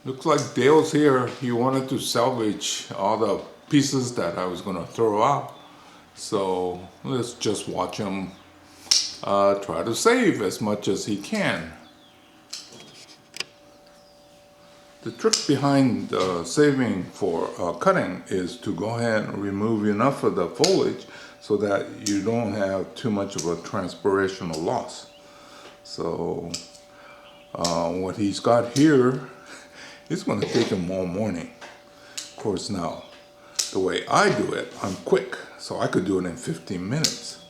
Looks like Dale's here. He wanted to salvage all the pieces that I was going to throw out. So let's just watch him try to save as much as he can. The trick behind saving for cutting is to go ahead and remove enough of the foliage so that you don't have too much of a transpirational loss. So what he's got here is going to take him all morning. Of course, now the way I do it, I'm quick, so I could do it in 15 minutes.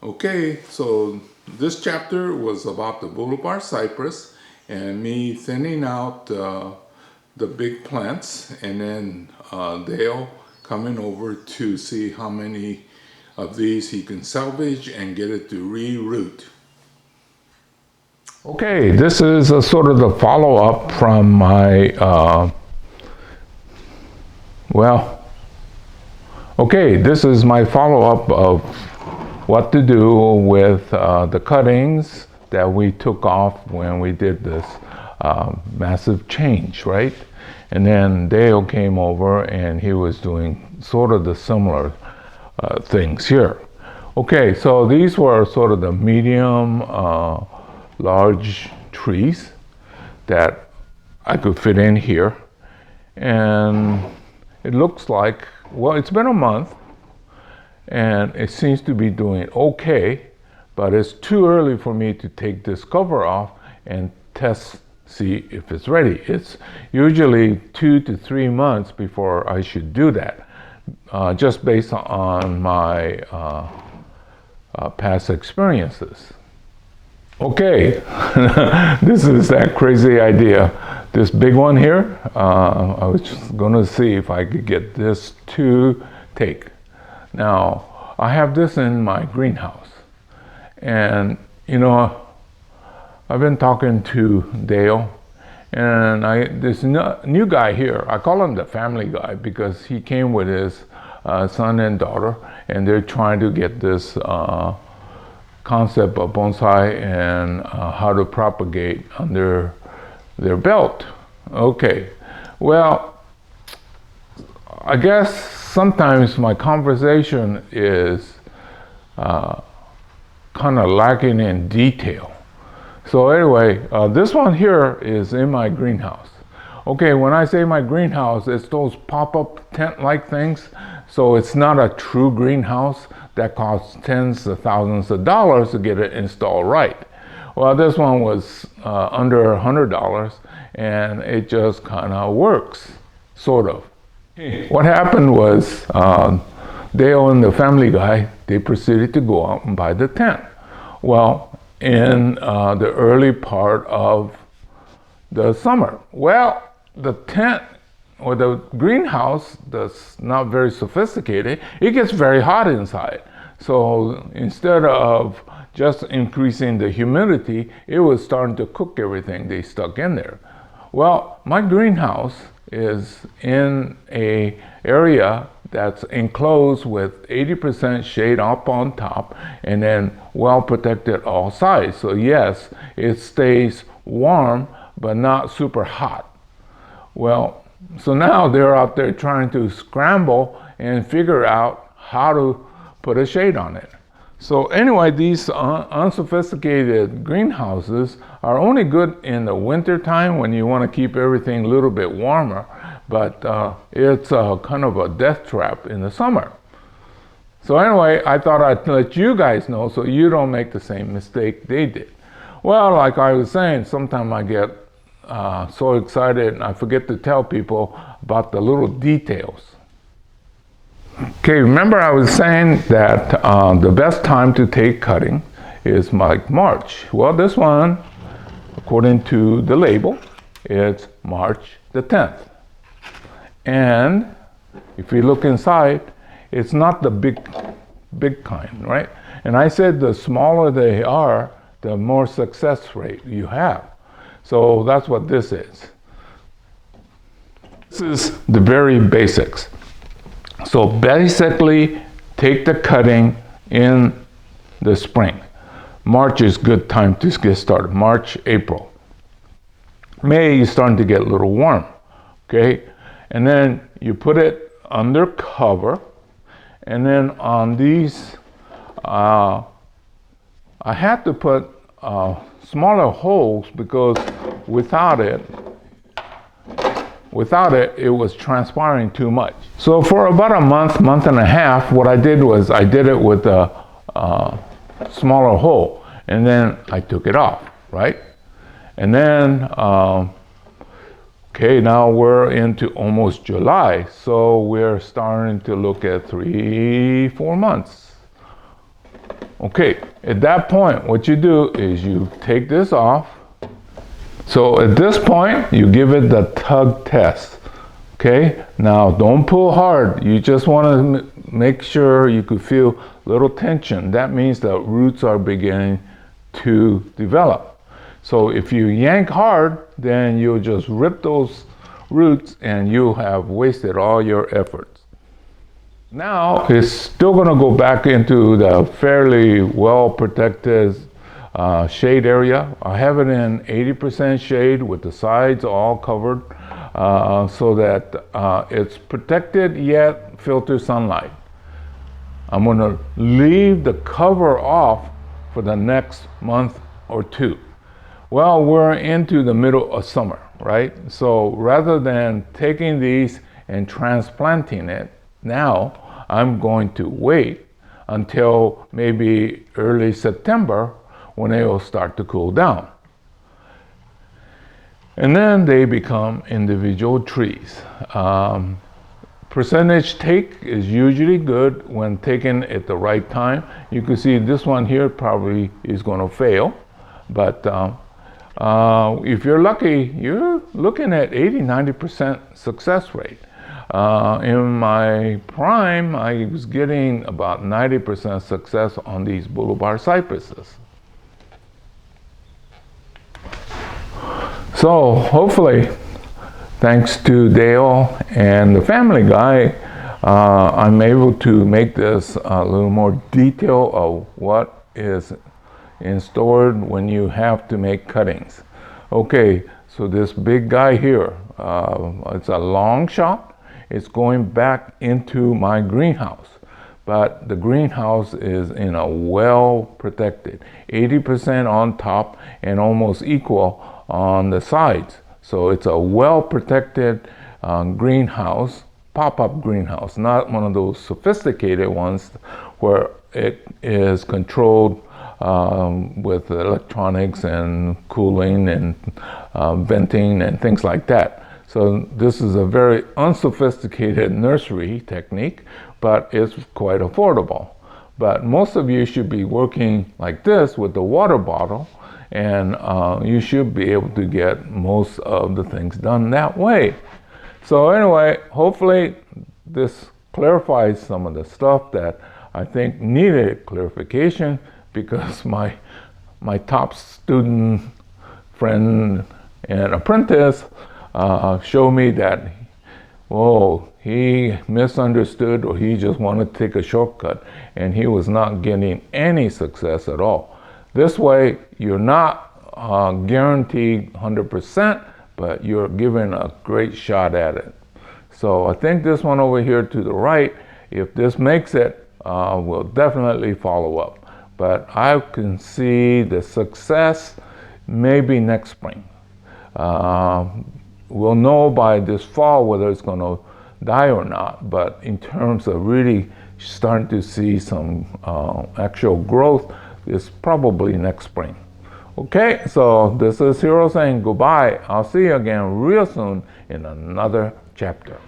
Okay, so this chapter was about the boulevard cypress and me thinning out the big plants, and then Dale coming over to see how many of these he can salvage and get it to reroot. Okay, this is a sort of the follow-up from my, this is my follow-up of what to do with the cuttings that we took off when we did this massive change, right? And then Dale came over and he was doing sort of the similar things here. Okay, so these were sort of the medium, large trees that I could fit in here. And it looks like, well, it's been a month and it seems to be doing okay, but it's too early for me to take this cover off and test, see if it's ready. It's usually 2 to 3 months before I should do that, just based on my past experiences. Okay, this is that crazy idea. This big one here, I was just gonna see if I could get this to take. Now, I have this in my greenhouse. And, you know, I've been talking to Dale, and this new guy here, I call him the family guy because he came with his son and daughter, and they're trying to get this concept of bonsai and how to propagate under their belt. Okay, well, I guess sometimes my conversation is kind of lacking in detail. So anyway, this one here is in my greenhouse. Okay, when I say my greenhouse, it's those pop-up tent-like things. So it's not a true greenhouse that costs tens of thousands of dollars to get it installed right. Well, this one was under $100, and it just kind of works, sort of. What happened was Dale and the family guy, they proceeded to go out and buy the tent. Well, in the early part of the summer. Well, the tent or the greenhouse that's not very sophisticated, it gets very hot inside. So instead of just increasing the humidity, it was starting to cook everything they stuck in there. Well, my greenhouse is in a area that's enclosed with 80% shade up on top and then well protected all sides. So yes, it stays warm, but not super hot. Well, so now they're out there trying to scramble and figure out how to put a shade on it. So anyway, these unsophisticated greenhouses are only good in the winter time when you want to keep everything a little bit warmer, but it's kind of a death trap in the summer. So anyway, I thought I'd let you guys know so you don't make the same mistake they did. Well, like I was saying, sometimes I get so excited and I forget to tell people about the little details. Okay, remember I was saying that the best time to take cutting is like March. Well, this one, according to the label, it's March the 10th. And if you look inside, it's not the big kind, right? And I said the smaller they are, the more success rate you have. So that's what this is. This is the very basics. So basically, take the cutting in the spring. March is good time to get started. March, April. May is starting to get a little warm, okay? And then you put it under cover, and then on these, I had to put smaller holes because without it, it was transpiring too much. So for about a month and a half, what I did was I did it with a smaller hole, and then I took it off, right? And then, okay, now we're into almost July, so we're starting to look at 3-4 months. Okay, at that point, what you do is you take this off. So at this point, you give it the tug test, okay? Now, don't pull hard. You just want to make sure you could feel a little tension. That means the roots are beginning to develop. So if you yank hard, then you'll just rip those roots and you'll have wasted all your efforts. Now, it's still going to go back into the fairly well-protected shade area. I have it in 80% shade with the sides all covered so that it's protected yet filters sunlight. I'm going to leave the cover off for the next month or two. Well, we're into the middle of summer, right? So rather than taking these and transplanting it now. I'm going to wait until maybe early September when it will start to cool down. And then they become individual trees. Percentage take is usually good when taken at the right time. You can see this one here probably is going to fail, but if you're lucky, you're looking at 80-90% success rate. In my prime, I was getting about 90% success on these boulevard cypresses. So hopefully, thanks to Dale and the Family Guy, I'm able to make this a little more detail of what is in store when you have to make cuttings. Okay, so this big guy here, it's a long shot. It's going back into my greenhouse, but the greenhouse is in a well protected, 80% on top and almost equal on the sides. So it's a well protected greenhouse, pop-up greenhouse, not one of those sophisticated ones where it is controlled with electronics and cooling and venting and things like that. So this is a very unsophisticated nursery technique, but it's quite affordable. But most of you should be working like this with the water bottle, and you should be able to get most of the things done that way. So anyway, hopefully this clarifies some of the stuff that I think needed clarification, because my top student, friend, and apprentice showed me that, whoa, he misunderstood, or he just wanted to take a shortcut, and he was not getting any success at all. This way, you're not guaranteed 100%, but you're given a great shot at it. So I think this one over here to the right, if this makes it, we'll definitely follow up. But I can see the success maybe next spring. We'll know by this fall whether it's going to die or not, but in terms of really starting to see some actual growth, it's probably next spring. Okay, so this is Hiro saying goodbye. I'll see you again real soon in another chapter.